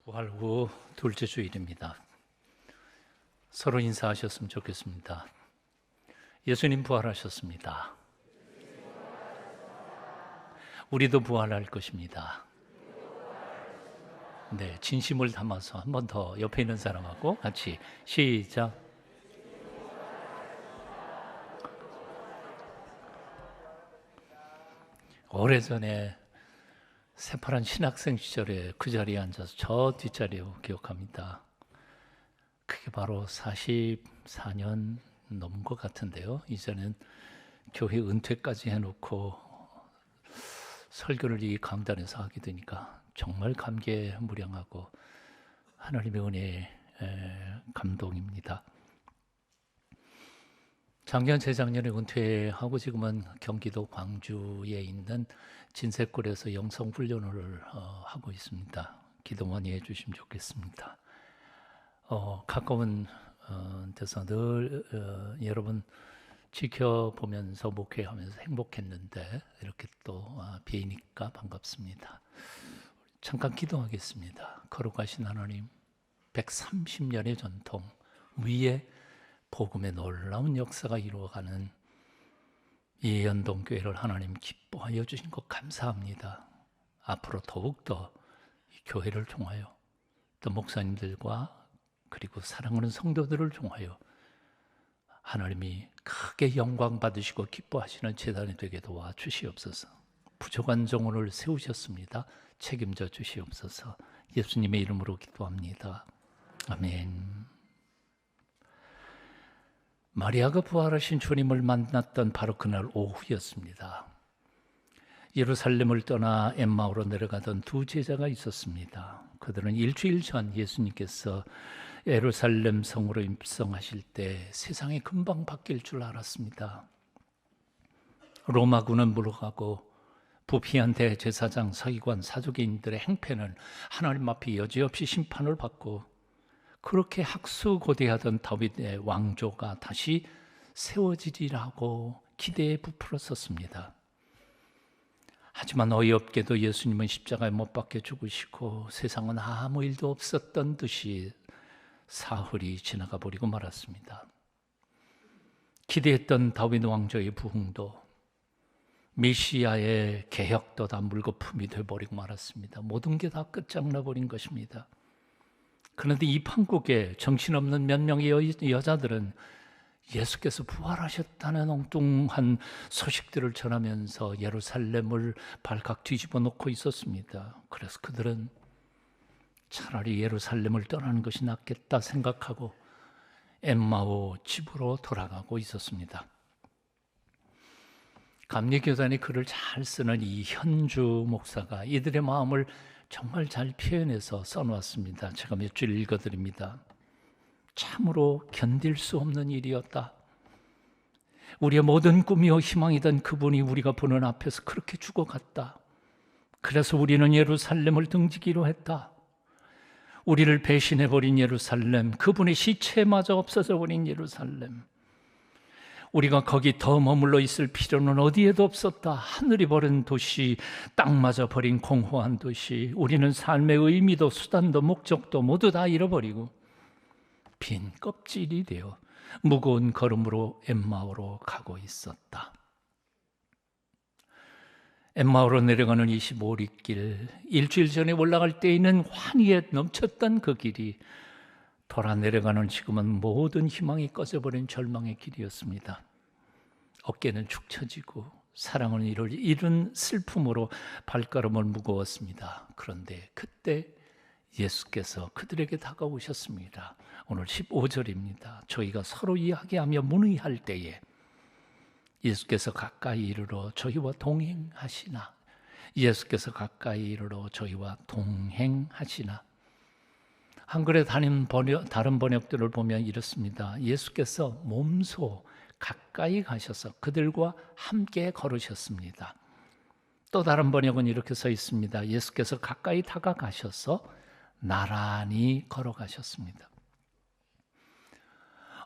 부활 후 둘째 주일입니다. 서로 인사하셨으면 좋겠습니다. 예수님 부활하셨습니다. 우리도 부활할 것입니다. 네, 진심을 담아서 한 번 더 옆에 있는 사람하고 같이 시작. 오래전에 새파란 신학생 시절에 그 자리에 앉아서 저 뒷자리에 기억합니다. 그게 바로 44년 넘은 것 같은데요. 이제는 교회 은퇴까지 해놓고 설교를 이 강단에서 하게 되니까 정말 감개무량하고 하나님의 은혜에 감동입니다. 작년, 재작년에 은퇴하고 지금은 경기도 광주에 있는 진색골에서 영성훈련을 하고 있습니다. 기도 많이 해주시면 좋겠습니다. 가까운 데서 늘 여러분 지켜보면서 목회하면서 행복했는데 이렇게 또 뵈니까 반갑습니다. 잠깐 기도하겠습니다. 거룩하신 하나님, 130년의 전통 위에 복음의 놀라운 역사가 이루어가는 이 연동교회를 하나님 기뻐하여 주신 것 감사합니다. 앞으로 더욱더 이 교회를 통하여 또 목사님들과 그리고 사랑하는 성도들을 통하여 하나님이 크게 영광 받으시고 기뻐하시는 제단이 되게 도와주시옵소서. 부족한 종을 세우셨습니다. 책임져 주시옵소서. 예수님의 이름으로 기도합니다. 아멘. 마리아가 부활하신 주님을 만났던 바로 그날 오후였습니다. 예루살렘을 떠나 엠마오로 내려가던 두 제자가 있었습니다. 그들은 일주일 전 예수님께서 예루살렘 성으로 입성하실 때 세상이 금방 바뀔 줄 알았습니다. 로마군은 물러가고 부피한 대제사장, 서기관, 사두개인들의 행패는 하나님 앞에 여지없이 심판을 받고 그렇게 학수고대하던 다윗의 왕조가 다시 세워지리라고 기대에 부풀어 섰습니다. 하지만 어이없게도 예수님은 십자가에 못 박혀 죽으시고 세상은 아무 일도 없었던 듯이 사흘이 지나가 버리고 말았습니다. 기대했던 다윗 왕조의 부흥도 메시아의 개혁도 다 물거품이 되어버리고 말았습니다. 모든 게 다 끝장나 버린 것입니다. 그런데 이 판국에 정신없는 몇 명의 여자들은 예수께서 부활하셨다는 엉뚱한 소식들을 전하면서 예루살렘을 발칵 뒤집어 놓고 있었습니다. 그래서 그들은 차라리 예루살렘을 떠나는 것이 낫겠다 생각하고 엠마오 집으로 돌아가고 있었습니다. 감리교단이 글을 잘 쓰는 이 현주 목사가 이들의 마음을 정말 잘 표현해서 써놓았습니다. 제가 몇 줄 읽어드립니다. 참으로 견딜 수 없는 일이었다. 우리의 모든 꿈이요 희망이던 그분이 우리가 보는 앞에서 그렇게 죽어갔다. 그래서 우리는 예루살렘을 등지기로 했다. 우리를 배신해버린 예루살렘, 그분의 시체마저 없어져버린 예루살렘. 우리가 거기 더 머물러 있을 필요는 어디에도 없었다. 하늘이 버린 도시, 땅마저 버린 공허한 도시. 우리는 삶의 의미도 수단도 목적도 모두 다 잃어버리고 빈 껍질이 되어 무거운 걸음으로 엠마오로 가고 있었다. 엠마오로 내려가는 25리길, 일주일 전에 올라갈 때에는 환희에 넘쳤던 그 길이 돌아 내려가는 지금은 모든 희망이 꺼져버린 절망의 길이었습니다. 어깨는 축 처지고 사랑은 잃은 슬픔으로 발걸음을 무거웠습니다. 그런데 그때 예수께서 그들에게 다가오셨습니다. 오늘 15절입니다. 저희가 서로 이야기하며 문의할 때에 예수께서 가까이 이르러 저희와 동행하시나. 예수께서 가까이 이르러 저희와 동행하시나. 한글의 다른 번역들을 보면 이렇습니다. 예수께서 몸소 가까이 가셔서 그들과 함께 걸으셨습니다. 또 다른 번역은 이렇게 써 있습니다. 예수께서 가까이 다가가셔서 나란히 걸어가셨습니다.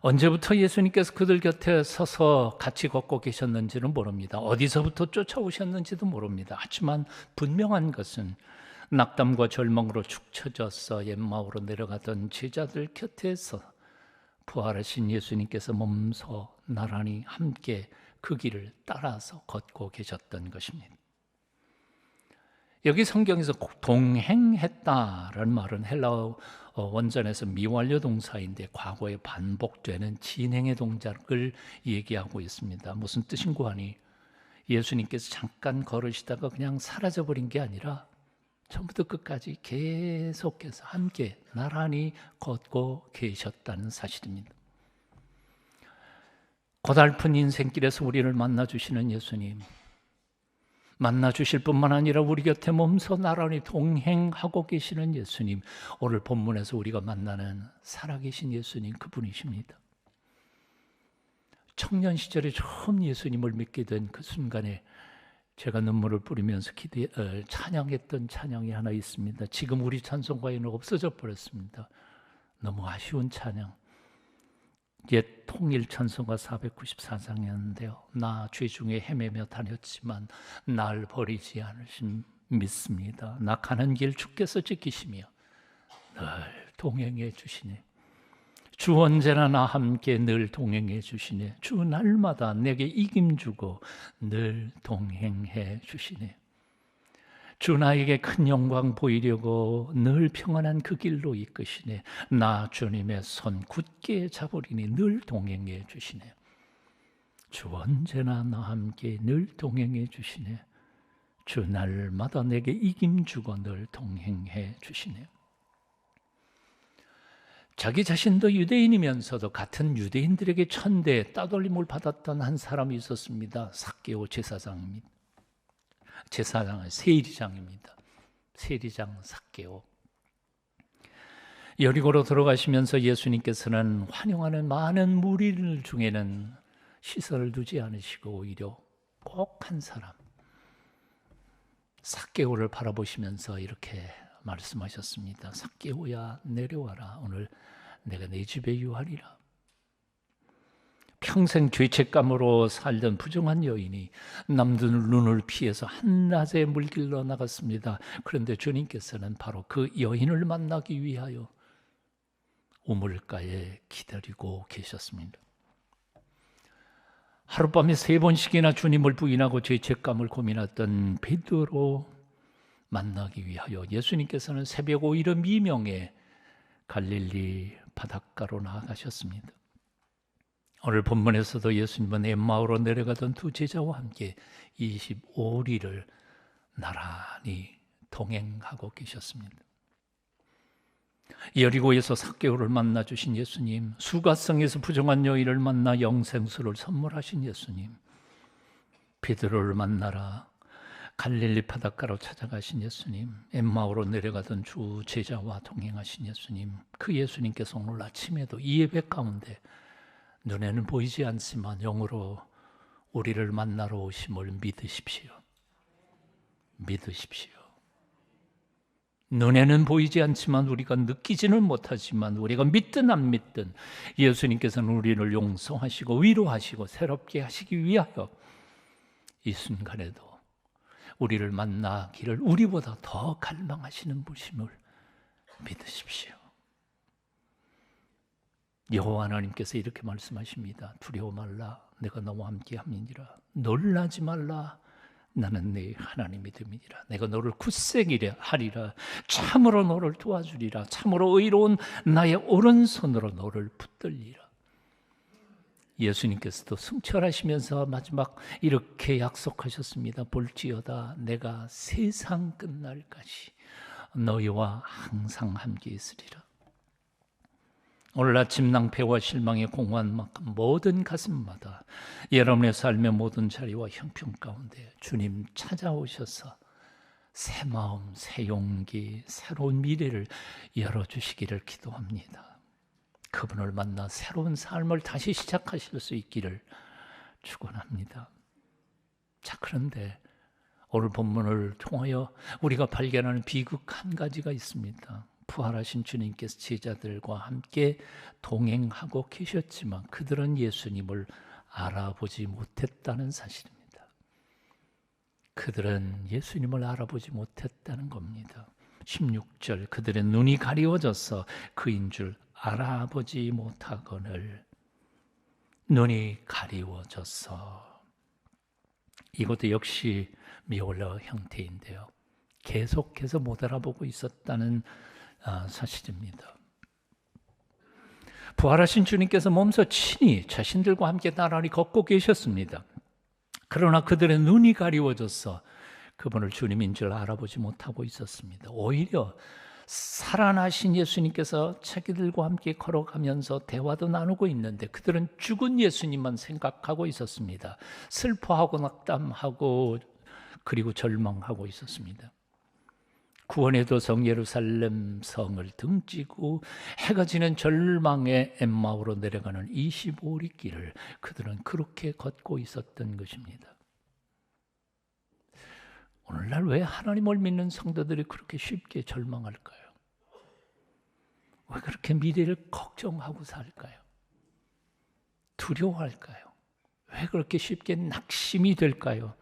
언제부터 예수님께서 그들 곁에 서서 같이 걷고 계셨는지는 모릅니다. 어디서부터 쫓아오셨는지도 모릅니다. 하지만 분명한 것은 낙담과 절망으로 축 처져서 엠마오로 내려가던 제자들 곁에서 부활하신 예수님께서 몸소 나란히 함께 그 길을 따라서 걷고 계셨던 것입니다. 여기 성경에서 동행했다라는 말은 헬라어 원전에서 미완료 동사인데 과거에 반복되는 진행의 동작을 얘기하고 있습니다. 무슨 뜻인고 하니 예수님께서 잠깐 걸으시다가 그냥 사라져버린 게 아니라 처음부터 끝까지 계속해서 함께 나란히 걷고 계셨다는 사실입니다. 고달픈 인생길에서 우리를 만나주시는 예수님, 만나주실 뿐만 아니라 우리 곁에 몸소 나란히 동행하고 계시는 예수님, 오늘 본문에서 우리가 만나는 살아계신 예수님, 그분이십니다. 청년 시절에 처음 예수님을 믿게 된 그 순간에 제가 눈물을 뿌리면서 찬양했던 찬양이 하나 있습니다. 지금 우리 찬송가에는 없어져 버렸습니다. 너무 아쉬운 찬양. 옛 통일 찬송가 494장이었는데요. 나 죄 중에 헤매며 다녔지만 날 버리지 않으신 믿습니다. 나 가는 길 주께서 지키시며 늘 동행해 주시네. 주 언제나 나 함께 늘 동행해 주시네. 주 날마다 내게 이김 주고 늘 동행해 주시네. 주 나에게 큰 영광 보이려고 늘 평안한 그 길로 이끄시네. 나 주님의 손 굳게 잡으리니 늘 동행해 주시네. 주 언제나 나 함께 늘 동행해 주시네. 주 날마다 내게 이김 주고 늘 동행해 주시네. 자기 자신도 유대인이면서도 같은 유대인들에게 천대 따돌림을 받았던 한 사람이 있었습니다. 삭개오 제사장입니다. 제사장은 세리장입니다. 세리장 삭개오. 여리고로 들어가시면서 예수님께서는 환영하는 많은 무리들 중에는 시선을 두지 않으시고 오히려 꼭 한 사람, 삭개오를 바라보시면서 이렇게 말씀하셨습니다. 삭개오야, 내려와라. 오늘 내가 내 집에 유하리라. 평생 죄책감으로 살던 부정한 여인이 남들 눈을 피해서 한낮에 물길로 나갔습니다. 그런데 주님께서는 바로 그 여인을 만나기 위하여 우물가에 기다리고 계셨습니다. 하룻밤에 3번씩이나 주님을 부인하고 죄책감을 고민했던 베드로 만나기 위하여 예수님께서는 새벽 오이러 미명에 갈릴리 바닷가로 나아가셨습니다. 오늘 본문에서도 예수님은 엠마오로 내려가던 두 제자와 함께 25리를 나란히 동행하고 계셨습니다. 여리고에서 삭개오를 만나 주신 예수님, 수가성에서 부정한 여인을 만나 영생수를 선물하신 예수님, 베드로를 만나라 갈릴리 바닷가로 찾아가신 예수님, 엠마오로 내려가던 주 제자와 동행하신 예수님, 그 예수님께서 오늘 아침에도 이 예배 가운데 눈에는 보이지 않지만 영으로 우리를 만나러 오심을 믿으십시오. 믿으십시오. 눈에는 보이지 않지만 우리가 느끼지는 못하지만 우리가 믿든 안 믿든 예수님께서는 우리를 용서하시고 위로하시고 새롭게 하시기 위하여 이 순간에도 우리를 만나기를 우리보다 더 갈망하시는 분임을 믿으십시오. 여호와 하나님께서 이렇게 말씀하십니다. 두려워 말라, 내가 너와 함께 함이니라. 놀라지 말라, 나는 네 하나님이 됨이니라. 내가 너를 굳세게 하리라. 참으로 너를 도와주리라. 참으로 의로운 나의 오른손으로 너를 붙들리라. 예수님께서도 승천하시면서 마지막 이렇게 약속하셨습니다. 볼지어다 내가 세상 끝날까지 너희와 항상 함께 있으리라. 오늘 아침 낭패와 실망에 공허한 만큼 모든 가슴마다 여러분의 삶의 모든 자리와 형편 가운데 주님 찾아오셔서 새 마음, 새 용기, 새로운 미래를 열어주시기를 기도합니다. 그분을 만나 새로운 삶을 다시 시작하실 수 있기를 축원합니다. 자, 그런데 오늘 본문을 통하여 우리가 발견하는 비극 한 가지가 있습니다. 부활하신 주님께서 제자들과 함께 동행하고 계셨지만 그들은 예수님을 알아보지 못했다는 사실입니다. 그들은 예수님을 알아보지 못했다는 겁니다. 16절 그들의 눈이 가리워져서 그인 줄 알아보지 못하거늘. 눈이 가리워져서, 이것도 역시 미올러 형태인데요, 계속해서 못 알아보고 있었다는 사실입니다. 부활하신 주님께서 몸소 친히 자신들과 함께 나란히 걷고 계셨습니다. 그러나 그들의 눈이 가리워져서 그분을 주님인 줄 알아보지 못하고 있었습니다. 오히려 살아나신 예수님께서 자기들과 함께 걸어가면서 대화도 나누고 있는데 그들은 죽은 예수님만 생각하고 있었습니다. 슬퍼하고 낙담하고 그리고 절망하고 있었습니다. 구원의 도성 예루살렘 성을 등지고 해가 지는 절망의 엠마오로 내려가는 25리 길을 그들은 그렇게 걷고 있었던 것입니다. 오늘날 왜 하나님을 믿는 성도들이 그렇게 쉽게 절망할까요? 왜 그렇게 미래를 걱정하고 살까요? 두려워할까요? 왜 그렇게 쉽게 낙심이 될까요?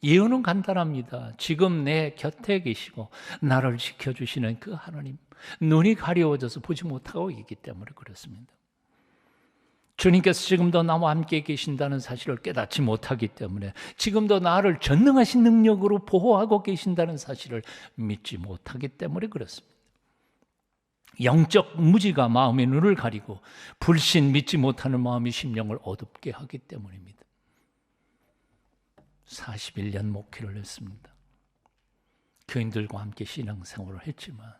이유는 간단합니다. 지금 내 곁에 계시고 나를 지켜주시는 그 하나님, 눈이 가려워져서 보지 못하고 있기 때문에 그렇습니다. 주님께서 지금도 나와 함께 계신다는 사실을 깨닫지 못하기 때문에, 지금도 나를 전능하신 능력으로 보호하고 계신다는 사실을 믿지 못하기 때문에 그렇습니다. 영적 무지가 마음의 눈을 가리고 불신, 믿지 못하는 마음이 심령을 어둡게 하기 때문입니다. 41년 목회를 했습니다. 교인들과 함께 신앙생활을 했지만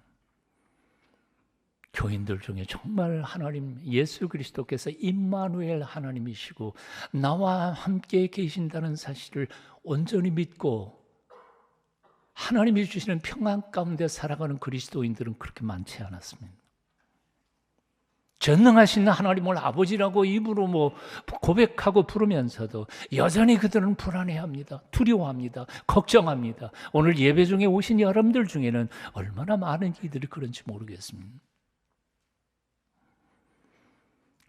교인들 중에 정말 하나님 예수 그리스도께서 임마누엘 하나님이시고 나와 함께 계신다는 사실을 온전히 믿고 하나님이 주시는 평안 가운데 살아가는 그리스도인들은 그렇게 많지 않았습니다. 전능하신 하나님을 아버지라고 입으로 고백하고 부르면서도 여전히 그들은 불안해합니다. 두려워합니다. 걱정합니다. 오늘 예배 중에 오신 여러분들 중에는 얼마나 많은 이들이 그런지 모르겠습니다.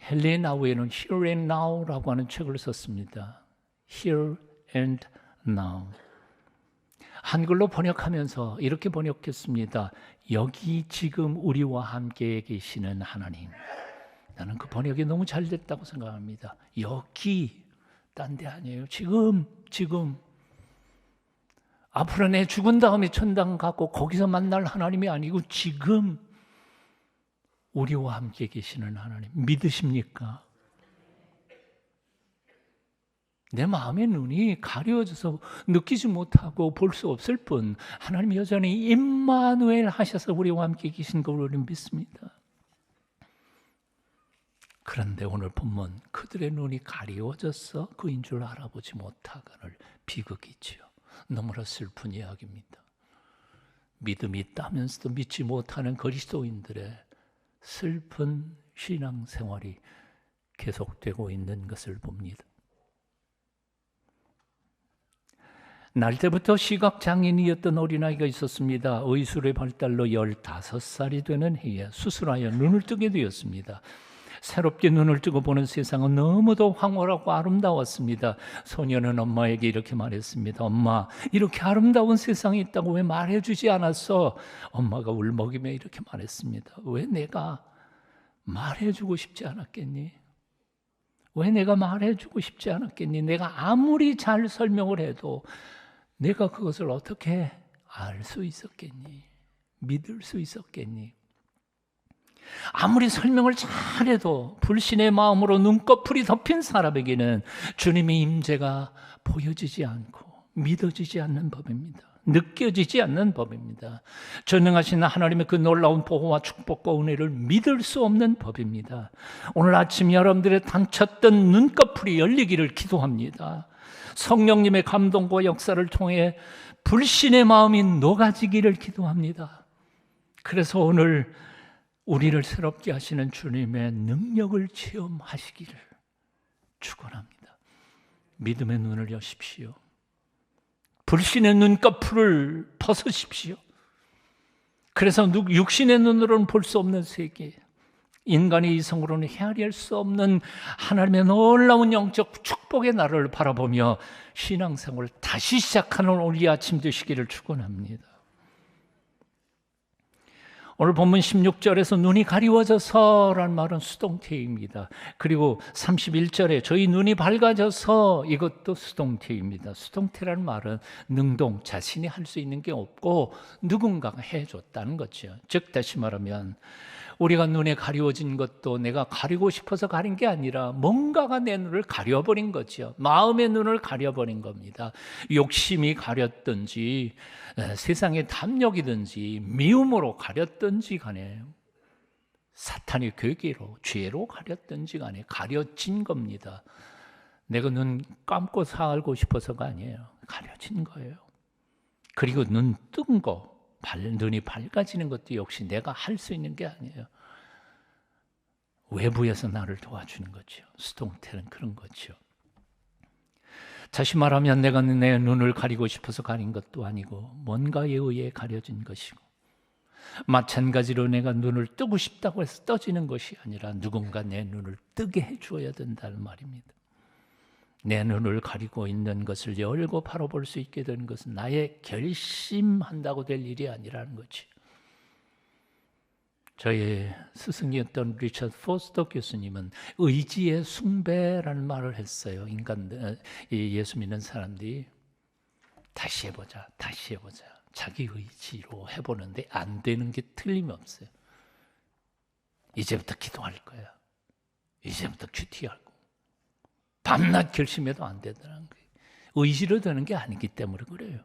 헨리 나우에는 Here and Now라고 하는 책을 썼습니다. Here and Now. 한글로 번역하면서 이렇게 번역했습니다. 여기 지금 우리와 함께 계시는 하나님. 나는 그 번역이 너무 잘 됐다고 생각합니다. 여기, 딴 데 아니에요. 지금. 앞으로 내 죽은 다음에 천당 가고 거기서 만날 하나님이 아니고 지금 우리와 함께 계시는 하나님. 믿으십니까? 내 마음의 눈이 가려져서 느끼지 못하고 볼 수 없을 뿐 하나님이 여전히 임마누엘 하셔서 우리와 함께 계신 걸 우리는 믿습니다. 그런데 오늘 본문 그들의 눈이 가리워져서 그인 줄 알아보지 못하거늘 비극이지요. 너무나 슬픈 이야기입니다. 믿음이 있다면서도 믿지 못하는 그리스도인들의 슬픈 신앙생활이 계속되고 있는 것을 봅니다. 날 때부터 시각장애인이었던 어린아이가 있었습니다. 의술의 발달로 15살이 되는 해에 수술하여 눈을 뜨게 되었습니다. 새롭게 눈을 뜨고 보는 세상은 너무도 황홀하고 아름다웠습니다. 소녀는 엄마에게 이렇게 말했습니다. 엄마, 이렇게 아름다운 세상이 있다고 왜 말해주지 않았어? 엄마가 울먹이며 이렇게 말했습니다. 왜 내가 말해주고 싶지 않았겠니? 왜 내가 말해주고 싶지 않았겠니? 내가 아무리 잘 설명을 해도 내가 그것을 어떻게 알 수 있었겠니? 믿을 수 있었겠니? 아무리 설명을 잘해도 불신의 마음으로 눈꺼풀이 덮인 사람에게는 주님의 임재가 보여지지 않고 믿어지지 않는 법입니다. 느껴지지 않는 법입니다. 전능하신 하나님의 그 놀라운 보호와 축복과 은혜를 믿을 수 없는 법입니다. 오늘 아침 여러분들의 닫혔던 눈꺼풀이 열리기를 기도합니다. 성령님의 감동과 역사를 통해 불신의 마음이 녹아지기를 기도합니다. 그래서 오늘 우리를 새롭게 하시는 주님의 능력을 체험하시기를 축원합니다. 믿음의 눈을 여십시오. 불신의 눈꺼풀을 벗으십시오. 그래서 육신의 눈으로는 볼 수 없는 세계, 인간의 이성으로는 헤아릴 수 없는 하나님의 놀라운 영적 축복의 나라를 바라보며 신앙생활을 다시 시작하는 오늘 이 아침 되시기를 축원합니다. 오늘 본문 16절에서 눈이 가리워져서란 말은 수동태입니다. 그리고 31절에 저희 눈이 밝아져서, 이것도 수동태입니다. 수동태라는 말은 능동, 자신이 할 수 있는 게 없고 누군가가 해줬다는 거죠. 즉 다시 말하면 우리가 눈에 가리워진 것도 내가 가리고 싶어서 가린 게 아니라 뭔가가 내 눈을 가려버린 거죠. 마음의 눈을 가려버린 겁니다. 욕심이 가렸든지 세상의 탐욕이든지 미움으로 가렸든지 간에, 사탄의 괴계로, 죄로 가렸든지 간에 가려진 겁니다. 내가 눈 감고 살고 싶어서가 아니에요. 가려진 거예요. 그리고 눈 뜬 거, 눈이 밝아지는 것도 역시 내가 할 수 있는 게 아니에요. 외부에서 나를 도와주는 거죠. 수동태는 그런 거죠. 다시 말하면 내가 내 눈을 가리고 싶어서 가린 것도 아니고 뭔가에 의해 가려진 것이고, 마찬가지로 내가 눈을 뜨고 싶다고 해서 떠지는 것이 아니라 누군가 내 눈을 뜨게 해줘야 된다는 말입니다. 내 눈을 가리고 있는 것을 열고 바라볼 수 있게 되는 것은 나의 결심한다고 될 일이 아니라는 거지. 저의 스승이었던 리처드 포스터 교수님은 의지의 숭배라는 말을 했어요. 예수 믿는 사람들이 다시 해보자, 다시 해보자. 자기 의지로 해보는데 안 되는 게 틀림없어요. 이제부터 기도할 거야. 이제부터 큐티하고. 밤낮 결심해도 안 되더라는 거예요. 의지로 되는 게 아니기 때문에 그래요.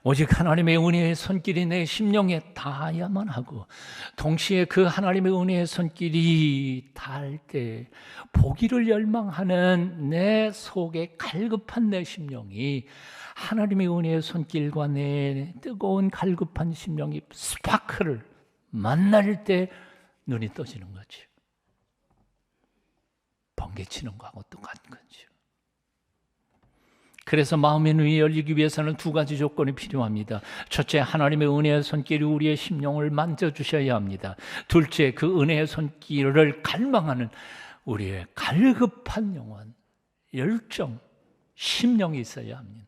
오직 하나님의 은혜의 손길이 내 심령에 닿아야만 하고, 동시에 그 하나님의 은혜의 손길이 닿을 때 보기를 열망하는 내 속에 갈급한 내 심령이 하나님의 은혜의 손길과 내 뜨거운 갈급한 심령이 스파크를 만날 때 눈이 떠지는 거죠. 번개치는 거하고 똑같은 거죠. 그래서 마음의 눈이 열리기 위해서는 두 가지 조건이 필요합니다. 첫째, 하나님의 은혜의 손길이 우리의 심령을 만져주셔야 합니다. 둘째, 그 은혜의 손길을 갈망하는 우리의 갈급한 영혼, 열정, 심령이 있어야 합니다.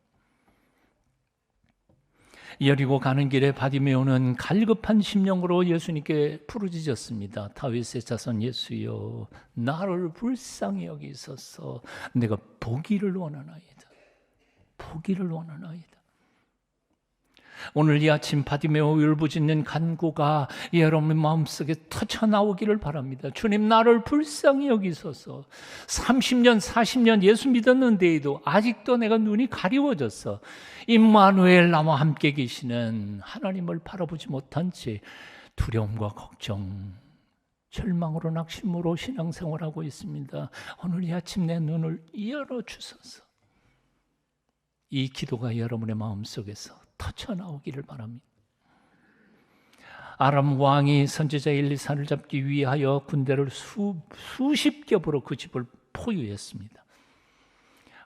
여리고 가는 길에 바디메오는 갈급한 심령으로 예수님께 부르짖었습니다. 다윗의 자손 예수여, 나를 불쌍히 여기소서. 내가 보기를 원하나이다. 보기를 원하나이다. 오늘 이 아침 바디메오 울부짖는 간구가 여러분의 마음속에 터쳐나오기를 바랍니다. 주님, 나를 불쌍히 여기소서. 30년 40년 예수 믿었는데도 아직도 내가 눈이 가리워졌어. 임마누엘, 나와 함께 계시는 하나님을 바라보지 못한 채 두려움과 걱정, 절망으로 낙심으로 신앙생활하고 있습니다. 오늘 이 아침 내 눈을 열어주소서. 이 기도가 여러분의 마음속에서 터쳐나오기를 바랍니다. 아람 왕이 선지자 엘리사를 잡기 위하여 군대를 수십 겹으로 그 집을 포위했습니다.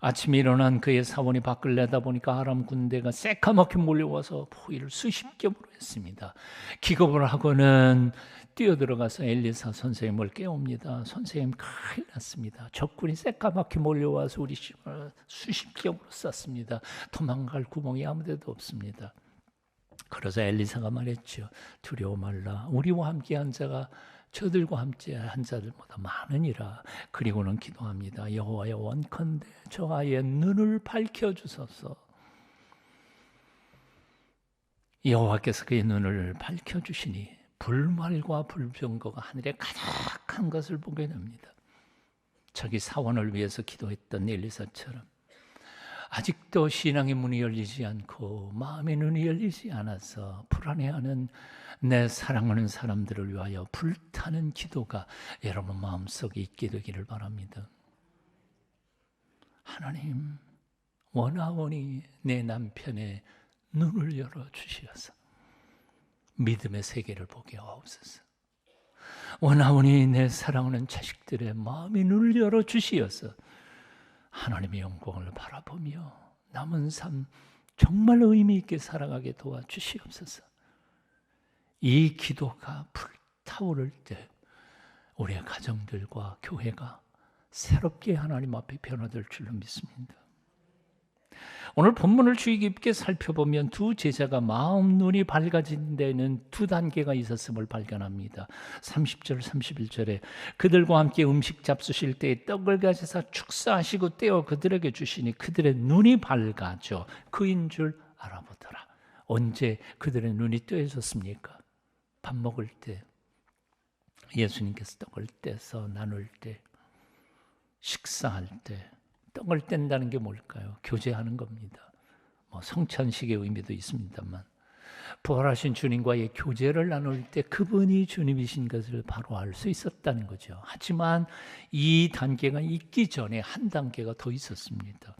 아침에 일어난 그의 사원이 밖을 내다보니까 아람 군대가 새까맣게 몰려와서 포위를 수십 겹으로 했습니다. 기겁을 하고는 뛰어들어가서 엘리사 선생님을 깨웁니다. 선생님, 큰일 났습니다. 적군이 새까맣게 몰려와서 우리 집을 수십 겹으로 쐈습니다. 도망갈 구멍이 아무 데도 없습니다. 그러자 엘리사가 말했죠. 두려워 말라. 우리와 함께한 자가 저들과 함께한 자들보다 많으니라. 그리고는 기도합니다. 여호와여, 원컨대 저 아이의 눈을 밝혀주소서. 여호와께서 그의 눈을 밝혀주시니 불말과 불병거가 하늘에 가득한 것을 보게 됩니다. 자기 사원을 위해서 기도했던 엘리사처럼 아직도 신앙의 문이 열리지 않고 마음의 눈이 열리지 않아서 불안해하는 내 사랑하는 사람들을 위하여 불타는 기도가 여러분 마음속에 있게 되기를 바랍니다. 하나님, 원하오니 내 남편의 눈을 열어주시어서 믿음의 세계를 보게 하옵소서. 원하오니 내 사랑하는 자식들의 마음의 눈을 열어주시어서 하나님의 영광을 바라보며 남은 삶 정말 의미 있게 살아가게 도와주시옵소서. 이 기도가 불타오를 때 우리의 가정들과 교회가 새롭게 하나님 앞에 변화될 줄로 믿습니다. 오늘 본문을 주의 깊게 살펴보면 두 제자가 마음 눈이 밝아진 데는 두 단계가 있었음을 발견합니다. 30절 31절에 그들과 함께 음식 잡수실 때에 떡을 가져서 축사하시고 떼어 그들에게 주시니 그들의 눈이 밝아져 그인 줄 알아보더라. 언제 그들의 눈이 뜨여졌습니까? 밥 먹을 때, 예수님께서 떡을 떼서 나눌 때, 식사할 때. 떡을 뗀다는 게 뭘까요? 교제하는 겁니다. 성찬식의 의미도 있습니다만 부활하신 주님과의 교제를 나눌 때 그분이 주님이신 것을 바로 알 수 있었다는 거죠. 하지만 이 단계가 있기 전에 한 단계가 더 있었습니다.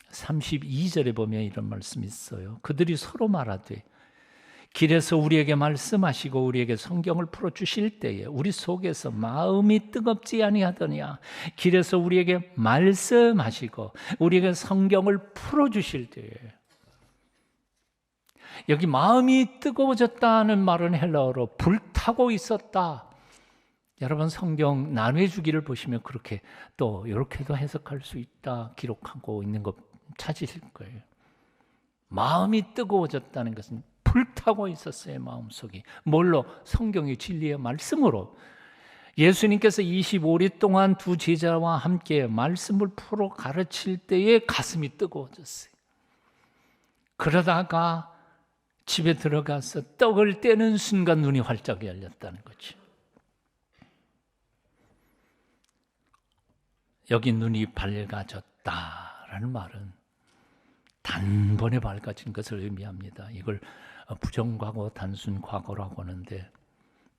32절에 보면 이런 말씀이 있어요. 그들이 서로 말하되 길에서 우리에게 말씀하시고 우리에게 성경을 풀어주실 때에 우리 속에서 마음이 뜨겁지 아니하더냐. 길에서 우리에게 말씀하시고 우리에게 성경을 풀어주실 때에, 여기 마음이 뜨거워졌다는 말은 헬라어로 불타고 있었다. 여러분 성경 나눠주기를 보시면 그렇게 또 이렇게도 해석할 수 있다 기록하고 있는 거 찾으실 거예요. 마음이 뜨거워졌다는 것은 불타고 있었어요. 마음속이. 뭘로? 성경의 진리의 말씀으로. 예수님께서 25리 동안 두 제자와 함께 말씀을 풀어 가르칠 때에 가슴이 뜨거워졌어요. 그러다가 집에 들어가서 떡을 떼는 순간 눈이 활짝 열렸다는 거죠. 여기 눈이 밝아졌다라는 말은 단번에 밝아진 것을 의미합니다. 이걸 부정과거, 단순과거라고 하는데,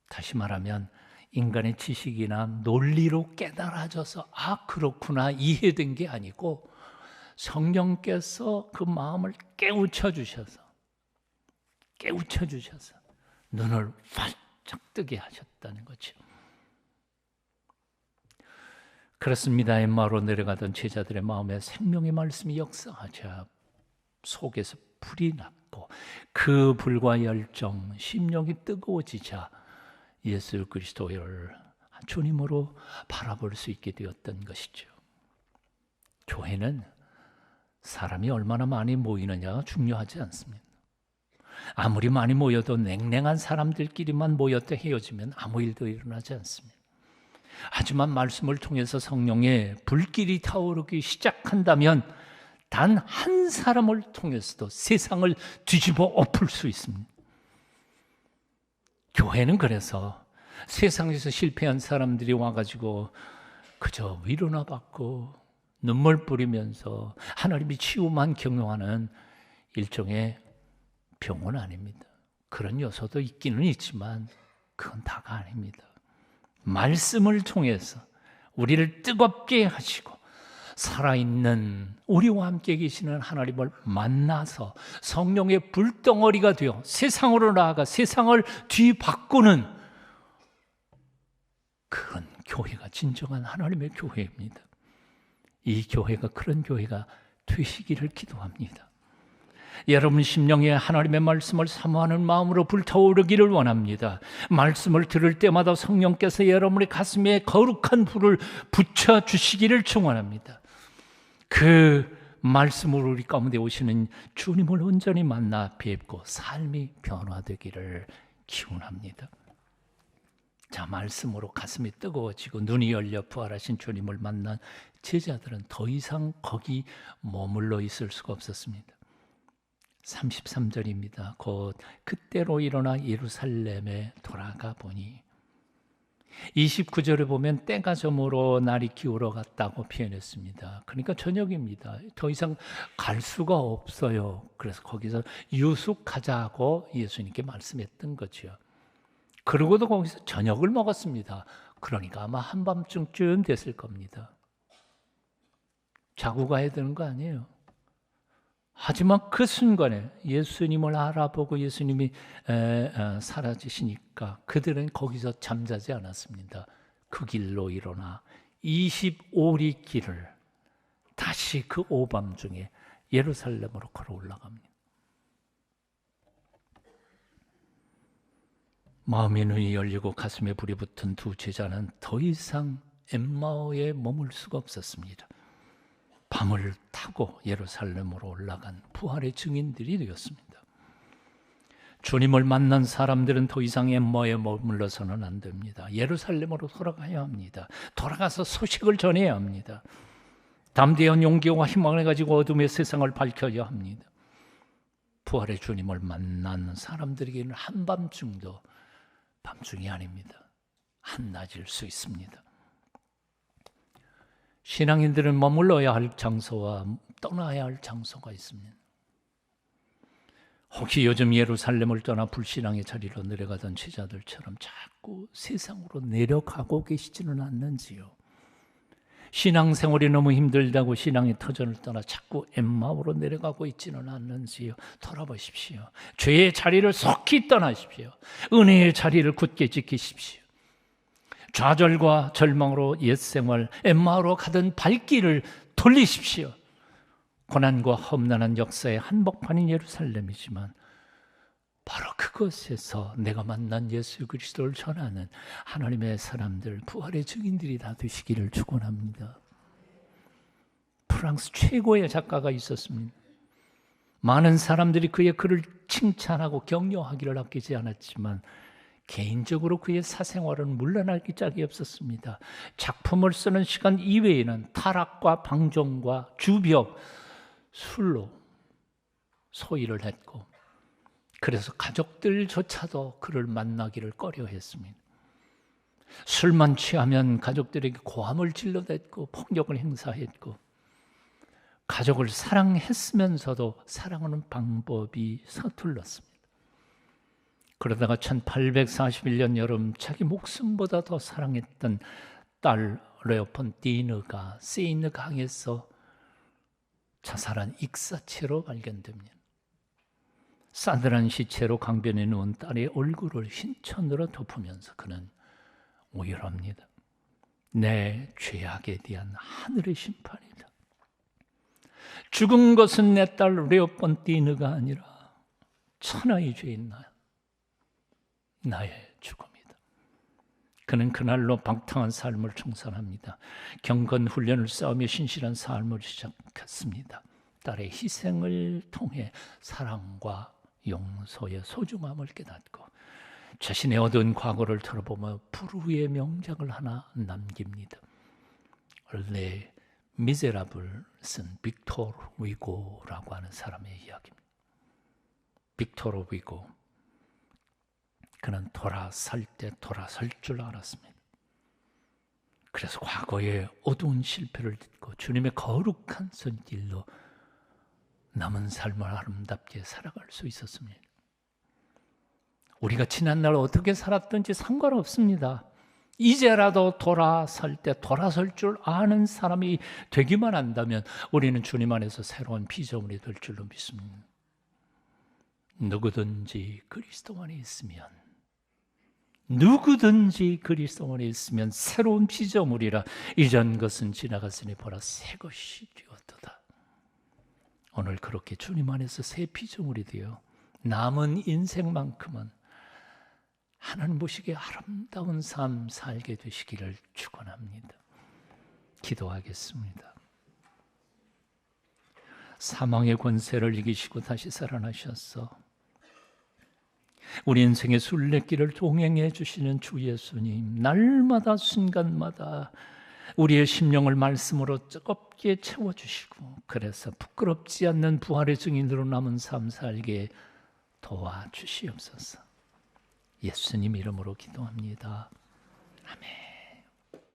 다시 말하면 인간의 지식이나 논리로 깨달아져서 그렇구나 이해된 게 아니고 성령께서 그 마음을 깨우쳐 주셔서 눈을 활짝 뜨게 하셨다는 거죠. 그렇습니다. 엠마오로 내려가던 제자들의 마음에 생명의 말씀이 역사하자 속에서 불이 났고 그 불과 열정, 심령이 뜨거워지자 예수 그리스도를 주님으로 바라볼 수 있게 되었던 것이죠. 교회는 사람이 얼마나 많이 모이느냐가 중요하지 않습니다. 아무리 많이 모여도 냉랭한 사람들끼리만 모였다 헤어지면 아무 일도 일어나지 않습니다. 하지만 말씀을 통해서 성령의 불길이 타오르기 시작한다면 단 한 사람을 통해서도 세상을 뒤집어 엎을 수 있습니다. 교회는 그래서 세상에서 실패한 사람들이 와가지고 그저 위로나 받고 눈물 뿌리면서 하나님의 치유만 경영하는 일종의 병원 아닙니다. 그런 요소도 있기는 있지만 그건 다가 아닙니다. 말씀을 통해서 우리를 뜨겁게 하시고 살아있는 우리와 함께 계시는 하나님을 만나서 성령의 불덩어리가 되어 세상으로 나아가 세상을 뒤바꾸는 그런 교회가 진정한 하나님의 교회입니다. 이 교회가 그런 교회가 되시기를 기도합니다. 여러분 심령에 하나님의 말씀을 사모하는 마음으로 불타오르기를 원합니다. 말씀을 들을 때마다 성령께서 여러분의 가슴에 거룩한 불을 붙여주시기를 축원합니다. 그 말씀으로 우리 가운데 오시는 주님을 온전히 만나 뵙고 삶이 변화되기를 기원합니다. 자, 말씀으로 가슴이 뜨거워지고 눈이 열려 부활하신 주님을 만난 제자들은 더 이상 거기 머물러 있을 수가 없었습니다. 33절입니다. 곧 그때로 일어나 예루살렘에 돌아가 보니, 29절에 보면 때가 저물어 날이 기울어 갔다고 표현했습니다. 그러니까 저녁입니다. 더 이상 갈 수가 없어요. 그래서 거기서 유숙하자고 예수님께 말씀했던 거죠. 그러고도 거기서 저녁을 먹었습니다. 그러니까 아마 한밤중쯤 됐을 겁니다. 자고 가야 되는 거 아니에요. 하지만 그 순간에 예수님을 알아보고 예수님이 사라지시니까 그들은 거기서 잠자지 않았습니다. 그 길로 일어나 25리 길을 다시 그 오밤중에 예루살렘으로 걸어 올라갑니다. 마음의 눈이 열리고 가슴에 불이 붙은 두 제자는 더 이상 엠마오에 머물 수가 없었습니다. 밤을 다 타고 예루살렘으로 올라간 부활의 증인들이 되었습니다. 주님을 만난 사람들은 더 이상 엠마오에 머물러서는 안 됩니다. 예루살렘으로 돌아가야 합니다. 돌아가서 소식을 전해야 합니다. 담대한 용기와 희망을 가지고 어둠의 세상을 밝혀야 합니다. 부활의 주님을 만난 사람들에게는 한밤중도 밤중이 아닙니다. 한낮일 수 있습니다. 신앙인들은 머물러야 할 장소와 떠나야 할 장소가 있습니다. 혹시 요즘 예루살렘을 떠나 불신앙의 자리로 내려가던 제자들처럼 자꾸 세상으로 내려가고 계시지는 않는지요? 신앙생활이 너무 힘들다고 신앙의 터전을 떠나 자꾸 엠마오로 내려가고 있지는 않는지요? 돌아보십시오. 죄의 자리를 속히 떠나십시오. 은혜의 자리를 굳게 지키십시오. 좌절과 절망으로 옛생활 엠마오로 가던 발길을 돌리십시오. 고난과 험난한 역사의 한복판인 예루살렘이지만 바로 그곳에서 내가 만난 예수 그리스도를 전하는 하나님의 사람들, 부활의 증인들이 다 되시기를 축원합니다. 프랑스 최고의 작가가 있었습니다. 많은 사람들이 그의 글을 칭찬하고 격려하기를 아끼지 않았지만 개인적으로 그의 사생활은 물러날 짝이 없었습니다. 작품을 쓰는 시간 이외에는 타락과 방종과 주벽, 술로 소일을 했고, 그래서 가족들조차도 그를 만나기를 꺼려했습니다. 술만 취하면 가족들에게 고함을 질러댔고 폭력을 행사했고, 가족을 사랑했으면서도 사랑하는 방법이 서툴렀습니다. 그러다가 1841년 여름 자기 목숨보다 더 사랑했던 딸 레오폰티느가 세이느 강에서 자살한 익사체로 발견됩니다. 싸늘한 시체로 강변에 누운 딸의 얼굴을 흰천으로 덮으면서 그는 오열합니다. 내 죄악에 대한 하늘의 심판이다. 죽은 것은 내 딸 레오폰티느가 아니라 천하의 죄인 나의 죽음이다. 그는 그날로 방탕한 삶을 청산합니다. 경건 훈련을 쌓으며 신실한 삶을 시작했습니다. 딸의 희생을 통해 사랑과 용서의 소중함을 깨닫고 자신의 어두운 과거를 털어보며 불후의 명작을 하나 남깁니다. 레 미제라블 쓴 빅토르 위고라고 하는 사람의 이야기입니다. 빅토르 위고, 그는 돌아설 때 돌아설 줄 알았습니다. 그래서 과거의 어두운 실패를 딛고 주님의 거룩한 손길로 남은 삶을 아름답게 살아갈 수 있었습니다. 우리가 지난날 어떻게 살았든지 상관없습니다. 이제라도 돌아설 때 돌아설 줄 아는 사람이 되기만 한다면 우리는 주님 안에서 새로운 피조물이 될 줄로 믿습니다. 누구든지 그리스도 안에 있으면 새로운 피조물이라. 이전 것은 지나갔으니 보라 새 것이 되었도다. 오늘 그렇게 주님 안에서 새 피조물이 되어 남은 인생만큼은 하나님 보시기에 아름다운 삶 살게 되시기를 축원합니다. 기도하겠습니다. 사망의 권세를 이기시고 다시 살아나셔서 우리 인생의 순례길을 동행해 주시는 주 예수님, 날마다 순간마다 우리의 심령을 말씀으로 뜨겁게 채워주시고, 그래서 부끄럽지 않는 부활의 증인으로 남은 삶 살게 도와주시옵소서. 예수님 이름으로 기도합니다. 아멘.